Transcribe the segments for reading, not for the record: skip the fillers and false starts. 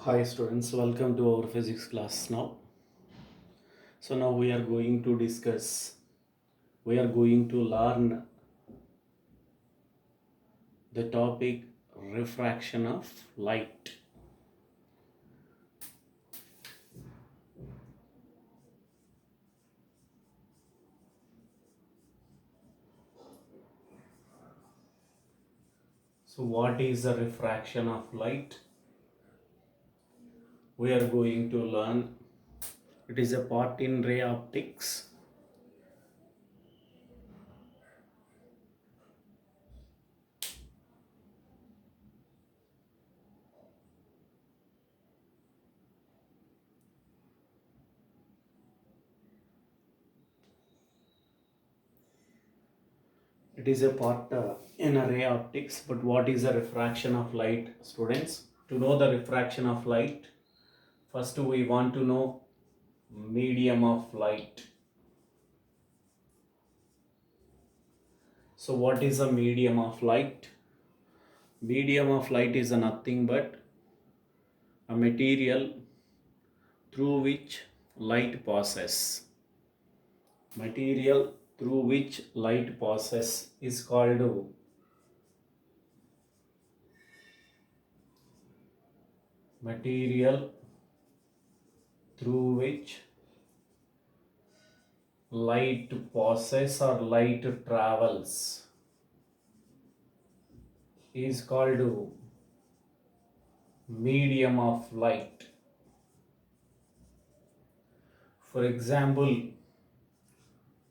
Hi students, welcome to our physics class now. So now we are going to discuss, we are going to learn the topic refraction of light. So what is the refraction of light? We are going to learn, it is a part in ray optics. It is a part in a ray optics, but what is the refraction of light, students? To know the refraction of light, first we want to know medium of light. So what is a medium of light? Medium of light is nothing but a material through which light passes. Material through which light passes is called material through which light passes or light travels is called medium of light. For example,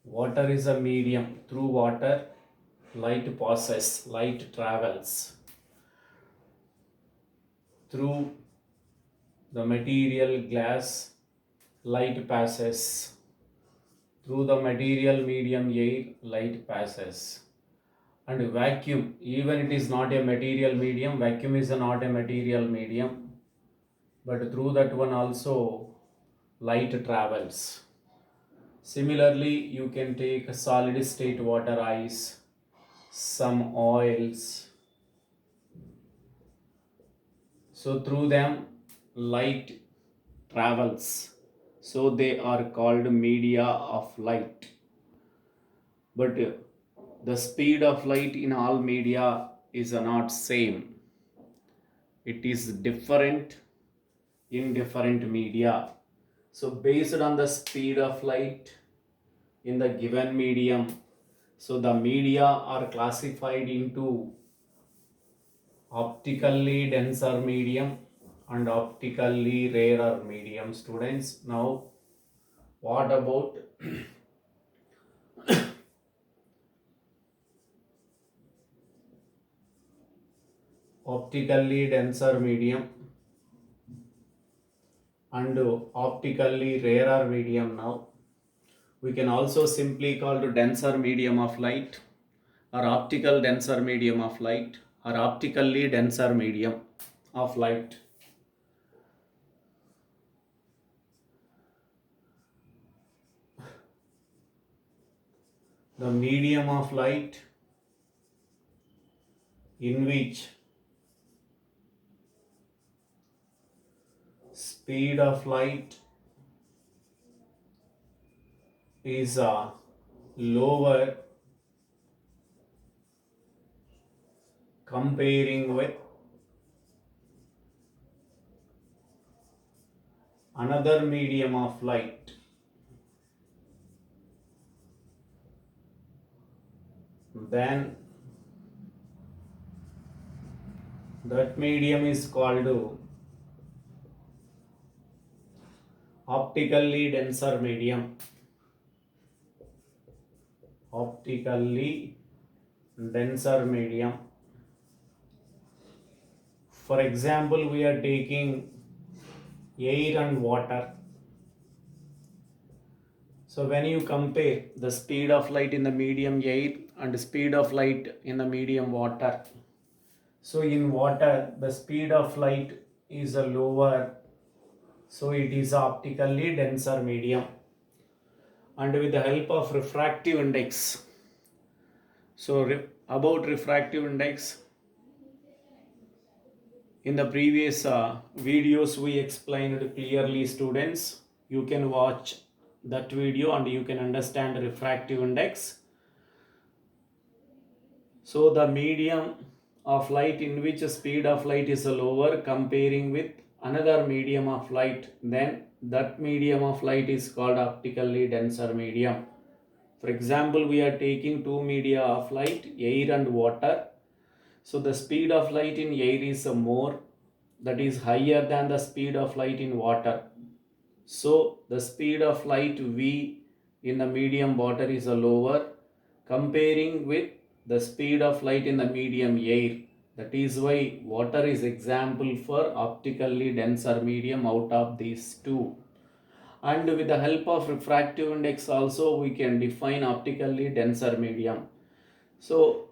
water is a medium. Through water, light passes, light travels. Through the material glass, light passes. Through the material medium air, light passes. And vacuum, even it is not a material medium, vacuum is not a material medium, but through that one also light travels. Similarly, you can take solid state water, ice, some oils. So through them light travels. So they are called media of light. But the speed of light in all media is not same. It is different in different media. So based on the speed of light in the given medium, so the media are classified into optically denser medium and optically rarer medium. Students, now what about optically denser medium and optically rarer medium? Now we can also simply call to denser medium of light or optical denser medium of light or optically denser medium of light. The medium of light in which speed of light is lower comparing with another medium of light, then that medium is called optically denser medium. Optically denser medium. For example, we are taking air and water. So when you compare the speed of light in the medium air and speed of light in the medium water, so in water the speed of light is lower, so it is optically denser medium. And with the help of refractive index, so about refractive index, In the previous videos, we explained clearly, students. You can watch that video and you can understand refractive index. So the medium of light in which speed of light is lower comparing with another medium of light, then that medium of light is called optically denser medium. For example, we are taking two media of light, air and water. So the speed of light in air is more, that is higher than the speed of light in water. So the speed of light V in the medium water is lower comparing with the speed of light in the medium air. That is why water is example for optically denser medium out of these two. And with the help of refractive index also we can define optically denser medium. So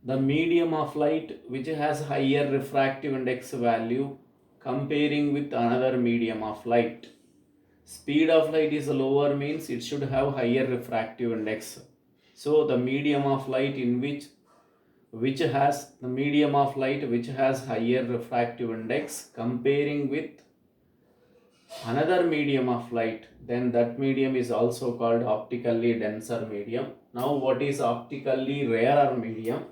the medium of light which has higher refractive index value comparing with another medium of light. Speed of light is lower means it should have higher refractive index. So the medium of light in which has the medium of light which has higher refractive index comparing with another medium of light, then that medium is also called optically denser medium. Now what is optically rarer medium?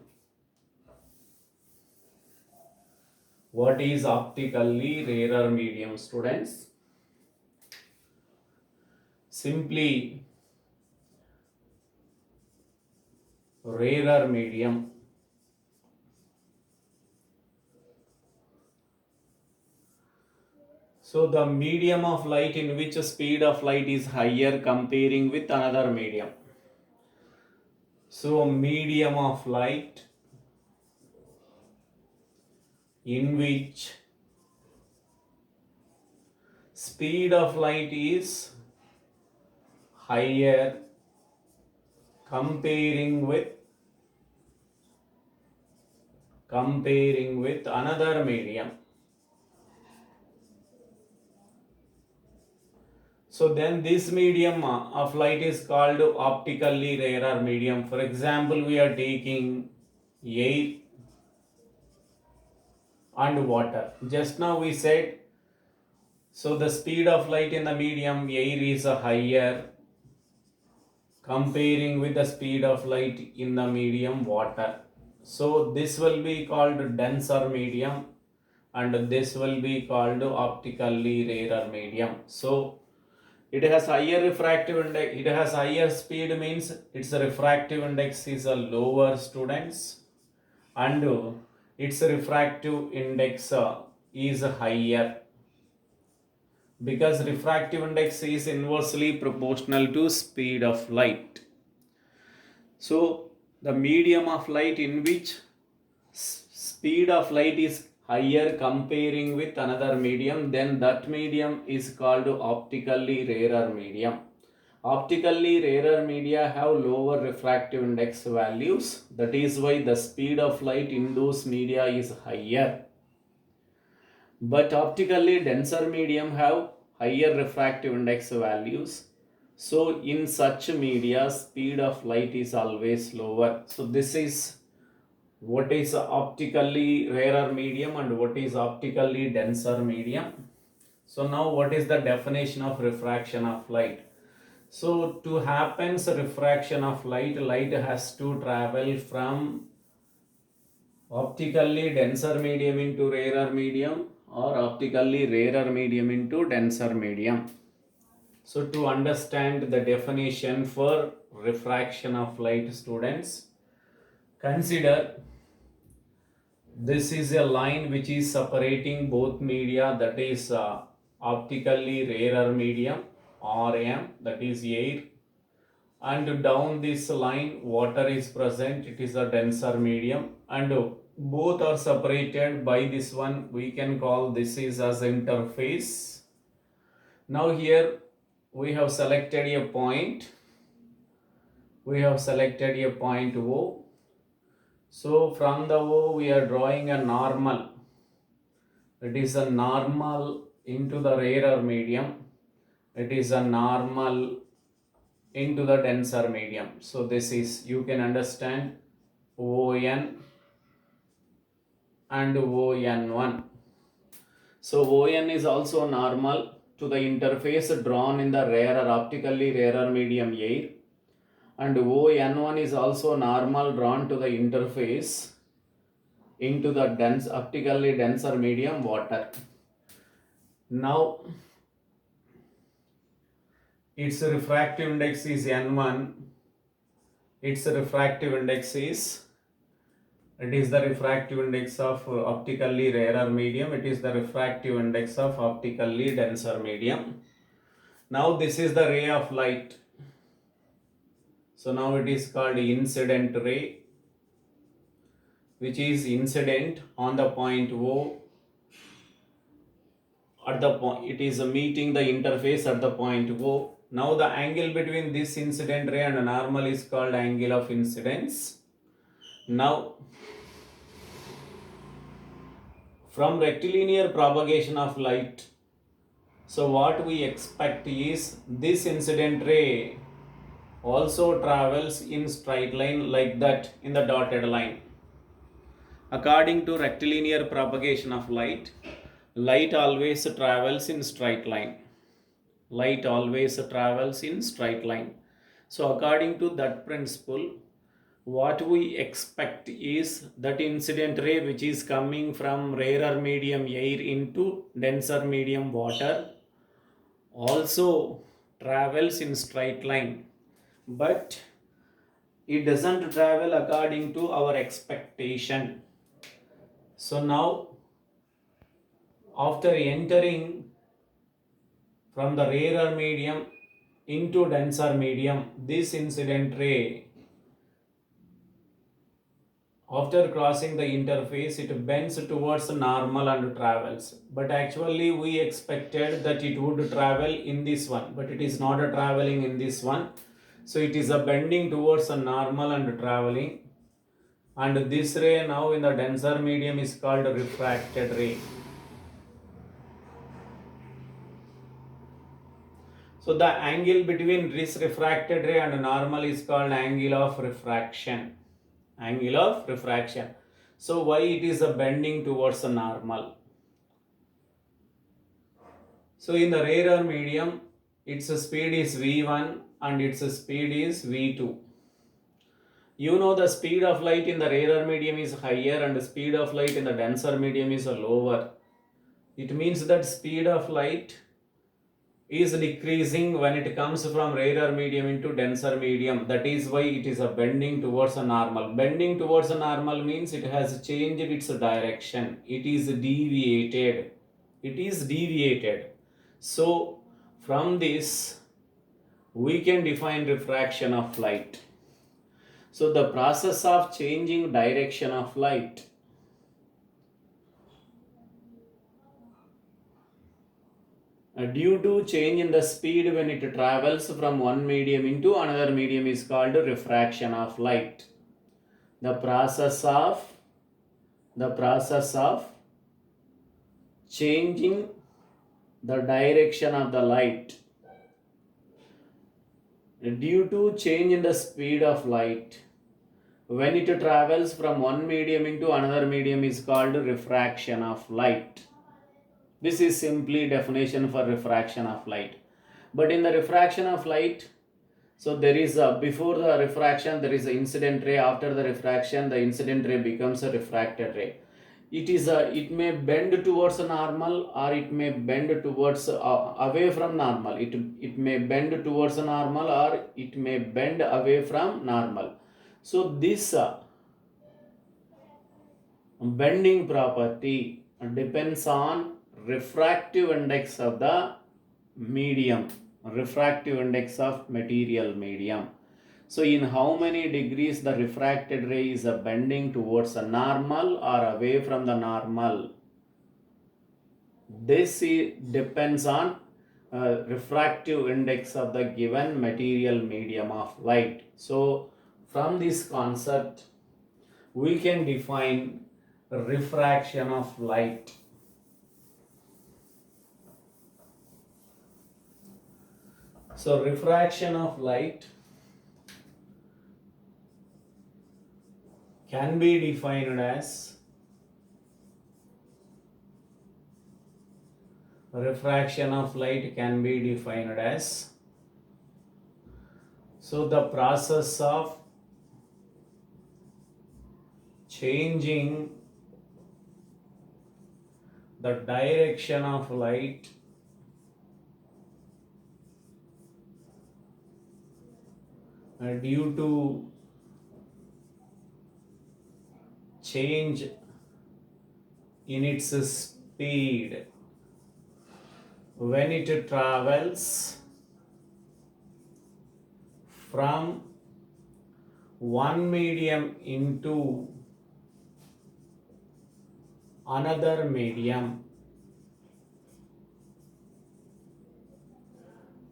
What is optically rarer medium, students? Simply rarer medium. So the medium of light in which speed of light is higher comparing with another medium. So medium of light in which speed of light is higher comparing with another medium. So then this medium of light is called optically rarer medium. For example, we are taking air and water. Just now we said, so the speed of light in the medium air is higher comparing with the speed of light in the medium water. So this will be called denser medium and this will be called optically rarer medium. So it has higher refractive index, it has higher speed means its refractive index is a lower, students, and its refractive index is higher because refractive index is inversely proportional to speed of light. So the medium of light in which speed of light is higher comparing with another medium, then that medium is called optically rarer medium. Optically rarer media have lower refractive index values. That is why the speed of light in those media is higher. But optically denser medium have higher refractive index values. So in such media, speed of light is always lower. So this is what is optically rarer medium and what is optically denser medium. So now what is the definition of refraction of light? So to happens refraction of light, light has to travel from optically denser medium into rarer medium or optically rarer medium into denser medium. So to understand the definition for refraction of light, students, consider this is a line which is separating both media, that is optically rarer medium RM, that is air, and down this line water is present, it is a denser medium, and both are separated by this one, we can call this is as interface. Now here we have selected a point, O. So from the O we are drawing a normal, it is a normal into the rarer medium, it is a normal into the denser medium. So this is, you can understand, ON and ON1. So ON is also normal to the interface drawn in the rarer, optically rarer medium air, and ON1 is also normal drawn to the interface into the dense, optically denser medium water. Now its refractive index is N1. Its refractive index is, it is the refractive index of optically rarer medium. It is the refractive index of optically denser medium. Now this is the ray of light. So now it is called incident ray, which is incident on the point O. At the point, it is meeting the interface at the point O. Now the angle between this incident ray and normal is called angle of incidence. Now from rectilinear propagation of light, so what we expect is this incident ray also travels in straight line like that in the dotted line. According to rectilinear propagation of light, light always travels in straight line. Light always travels in straight line. So according to that principle, what we expect is that incident ray which is coming from rarer medium air into denser medium water also travels in straight line, but it doesn't travel according to our expectation. So now after entering from the rarer medium into denser medium, this incident ray, after crossing the interface, it bends towards normal and travels. But actually we expected that it would travel in this one, but it is not traveling in this one. So it is a bending towards a normal and traveling. And this ray now in the denser medium is called refracted ray. So the angle between this refracted ray and normal is called angle of refraction. Angle of refraction. So why it is a bending towards a normal? So in the rarer medium, its speed is v1 and its speed is v2. You know the speed of light in the rarer medium is higher and the speed of light in the denser medium is lower. It means that speed of light is decreasing when it comes from rarer medium into denser medium. That is why it is a bending towards a normal. Bending towards a normal means it has changed its direction. It is deviated. It is deviated. So from this we can define refraction of light. So the process of changing direction of light due to change in the speed when it travels from one medium into another medium is called refraction of light. The process of changing the direction of the light due to change in the speed of light when it travels from one medium into another medium is called refraction of light. This is simply definition for refraction of light. But in the refraction of light, so there is a, before the refraction there is an incident ray. After the refraction the incident ray becomes a refracted ray. It may bend towards a normal or it may bend towards away from normal. It may bend towards a normal or it may bend away from normal. So this bending property depends on refractive index of the medium, refractive index of material medium. So in how many degrees the refracted ray is bending towards a normal or away from the normal, this depends on refractive index of the given material medium of light. So from this concept we can define refraction of light. So refraction of light can be defined as refraction of light can be defined as, so the process of changing the direction of light due to change in its speed when it travels from one medium into another medium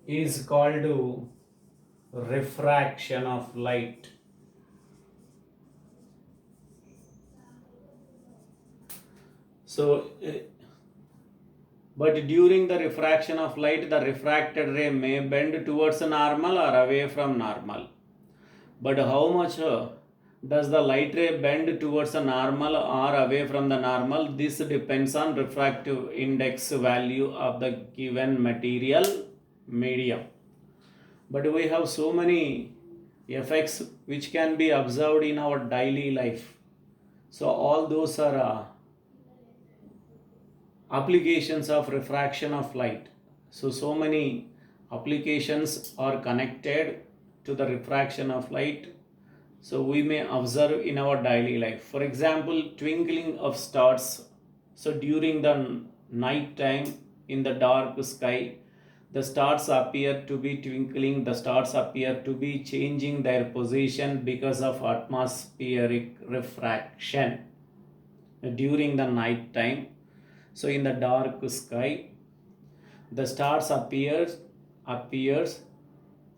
is called refraction of light. So, but during the refraction of light, the refracted ray may bend towards normal or away from normal. But how much does the light ray bend towards a normal or away from the normal? This depends on refractive index value of the given material medium. But we have so many effects which can be observed in our daily life. So all those are applications of refraction of light. So many applications are connected to the refraction of light. So we may observe in our daily life. For example, twinkling of stars. So during the night time in the dark sky, the stars appear to be twinkling, the stars appear to be changing their position because of atmospheric refraction during the night time. So in the dark sky, the stars appears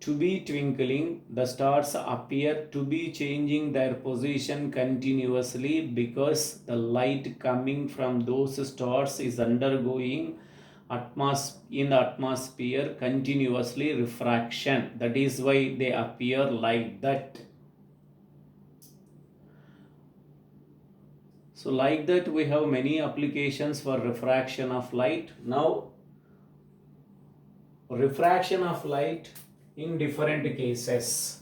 to be twinkling, the stars appear to be changing their position continuously because the light coming from those stars is undergoing in the atmosphere continuously refraction. That is why they appear like that. So like that we have many applications for refraction of light. Now refraction of light in different cases.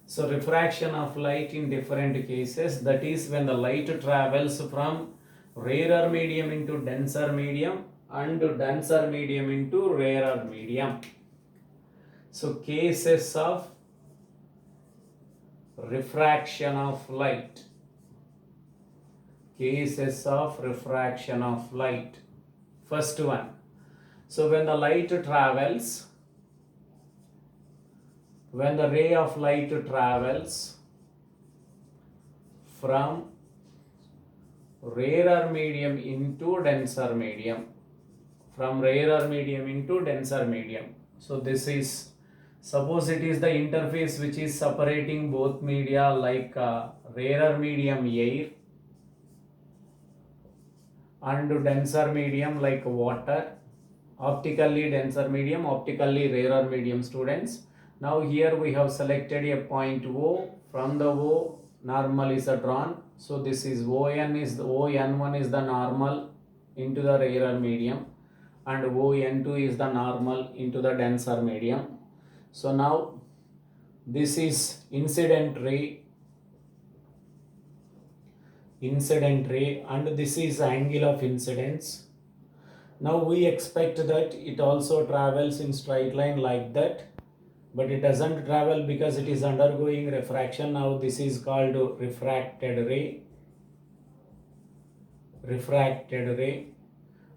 So refraction of light in different cases, that is when the light travels from rarer medium into denser medium and denser medium into rarer medium. So cases of refraction of light. Cases of refraction of light. First one. So when the light travels, when the ray of light travels from rarer medium into denser medium, from rarer medium into denser medium. So this is, suppose it is the interface which is separating both media, like rarer medium air and denser medium like water, optically denser medium, optically rarer medium, students. Now here we have selected a point O. From the O, normal is drawn. So this is ON1 is the normal into the rarer medium and ON2 is the normal into the denser medium. So now this is incident ray and this is angle of incidence. Now we expect that it also travels in straight line like that, but it doesn't travel because it is undergoing refraction. Now this is called refracted ray,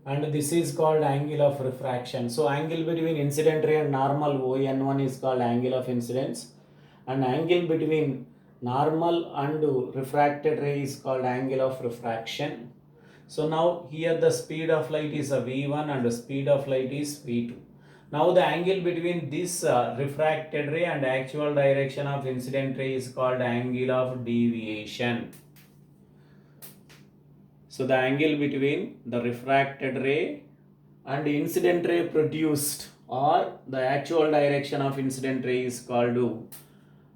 and this is called angle of refraction. So angle between incident ray and normal ON1 is called angle of incidence, and angle between normal and refracted ray is called angle of refraction. So now here the speed of light is a v1 and the speed of light is v2. Now the angle between this refracted ray and actual direction of incident ray is called angle of deviation. So the angle between the refracted ray and incident ray produced, or the actual direction of incident ray, is called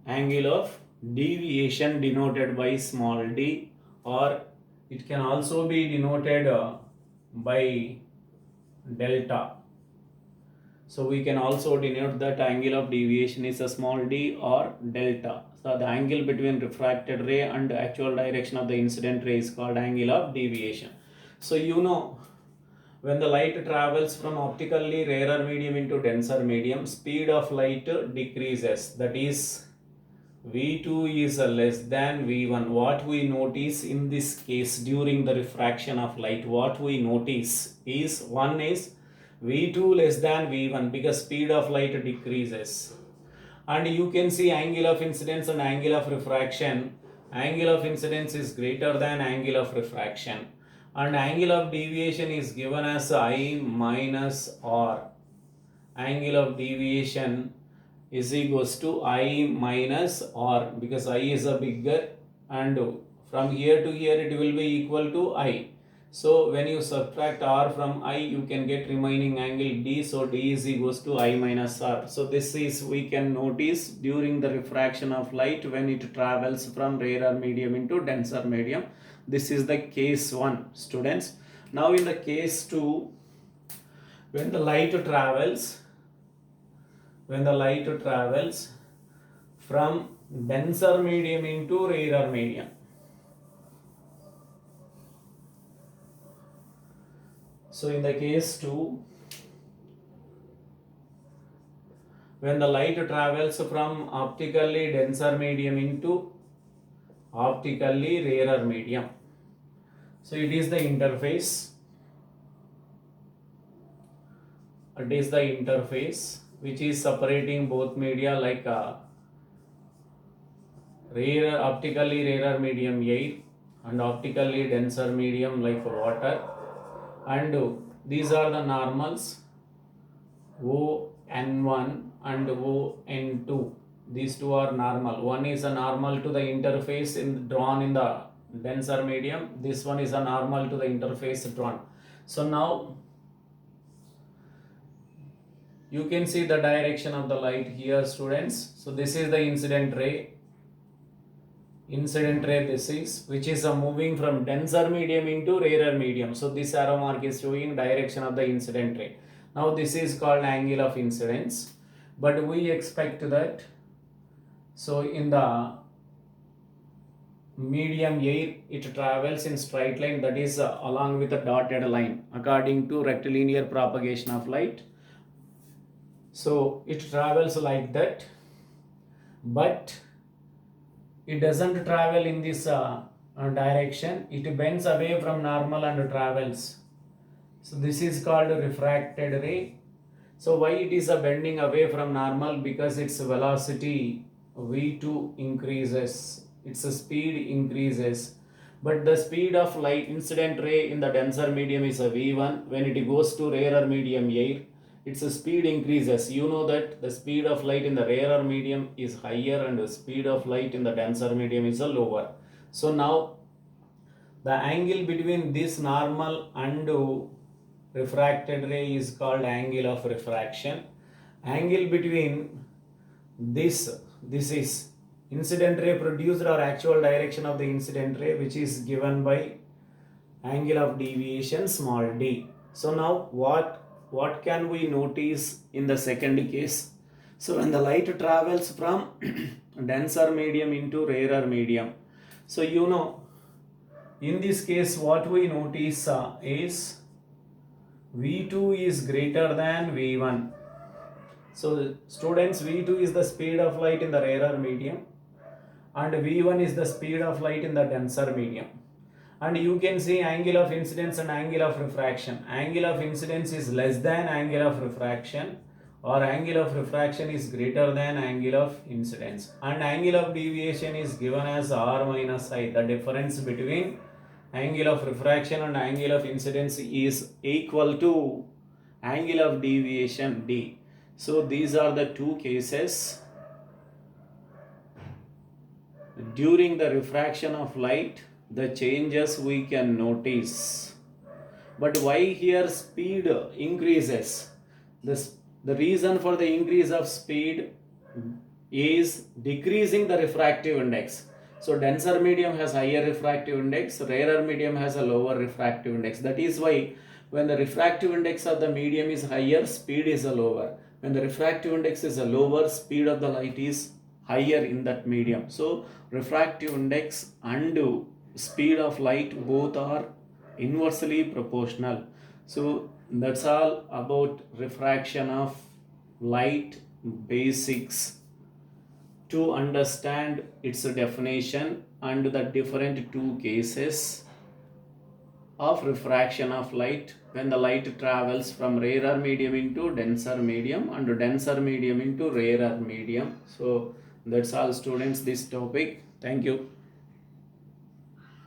angle of deviation, denoted by small d, or it can also be denoted by delta. So we can also denote that angle of deviation is a small d or delta. So the angle between refracted ray and actual direction of the incident ray is called angle of deviation. So when the light travels from optically rarer medium into denser medium, speed of light decreases. That is, V2 is less than V1. What we notice in this case during the refraction of light, what we notice is one is V2 less than V1 because speed of light decreases. And you can see angle of incidence and angle of refraction. Angle of incidence is greater than angle of refraction. And angle of deviation is given as I minus R. Angle of deviation is equals to I minus R because I is a bigger, and from here to here it will be equal to I. So when you subtract R from I, you can get remaining angle D. So D is equals to I minus R. So this is, we can notice during the refraction of light when it travels from rarer medium into denser medium. This is the case 1, students. Now in the case 2, when the light travels from denser medium into rarer medium. So in the case 2, when the light travels from optically denser medium into optically rarer medium. So it is the interface. It is the interface which is separating both media, like optically rarer medium air and optically denser medium like water. And these are the normals ON1 and ON2. These two are normal. One is a normal to the interface drawn in the denser medium. This one is a normal to the interface drawn. So now you can see the direction of the light here, students. So this is the incident ray. This is, which is moving from denser medium into rarer medium. So this arrow mark is showing direction of the incident ray. Now this is called angle of incidence, but we expect that, so in the medium air, it travels in straight line, that is along with a dotted line according to rectilinear propagation of light. So it travels like that, but it doesn't travel in this direction. It bends away from normal and travels. So this is called a refracted ray. So why it is bending away from normal? Because its velocity V2 increases, its speed increases. But the speed of light incident ray in the denser medium is a V1. When it goes to rarer medium air, its speed increases. You know that the speed of light in the rarer medium is higher and the speed of light in the denser medium is lower. So now the angle between this normal and refracted ray is called angle of refraction. Angle between this is incident ray produced or actual direction of the incident ray, which is given by angle of deviation small d. So now what can we notice in the second case? So when the light travels from denser medium into rarer medium, so in this case what we notice is V2 is greater than V1. So students, V2 is the speed of light in the rarer medium and V1 is the speed of light in the denser medium. And you can see angle of incidence and angle of refraction. Angle of incidence is less than angle of refraction, or angle of refraction is greater than angle of incidence. And angle of deviation is given as R minus I. The difference between angle of refraction and angle of incidence is equal to angle of deviation D. So these are the two cases during the refraction of light, the changes we can notice. But why here speed increases? The reason for the increase of speed is decreasing the refractive index. So denser medium has higher refractive index, rarer medium has a lower refractive index. That is why When the refractive index of the medium is higher, speed is lower. When the refractive index is lower, speed of the light is higher in that medium. So refractive index and speed of light both are inversely proportional. So that's all about refraction of light basics. To understand its definition and the different two cases of refraction of light when the light travels from rarer medium into denser medium and denser medium into rarer medium. So that's all students, this topic. Thank you.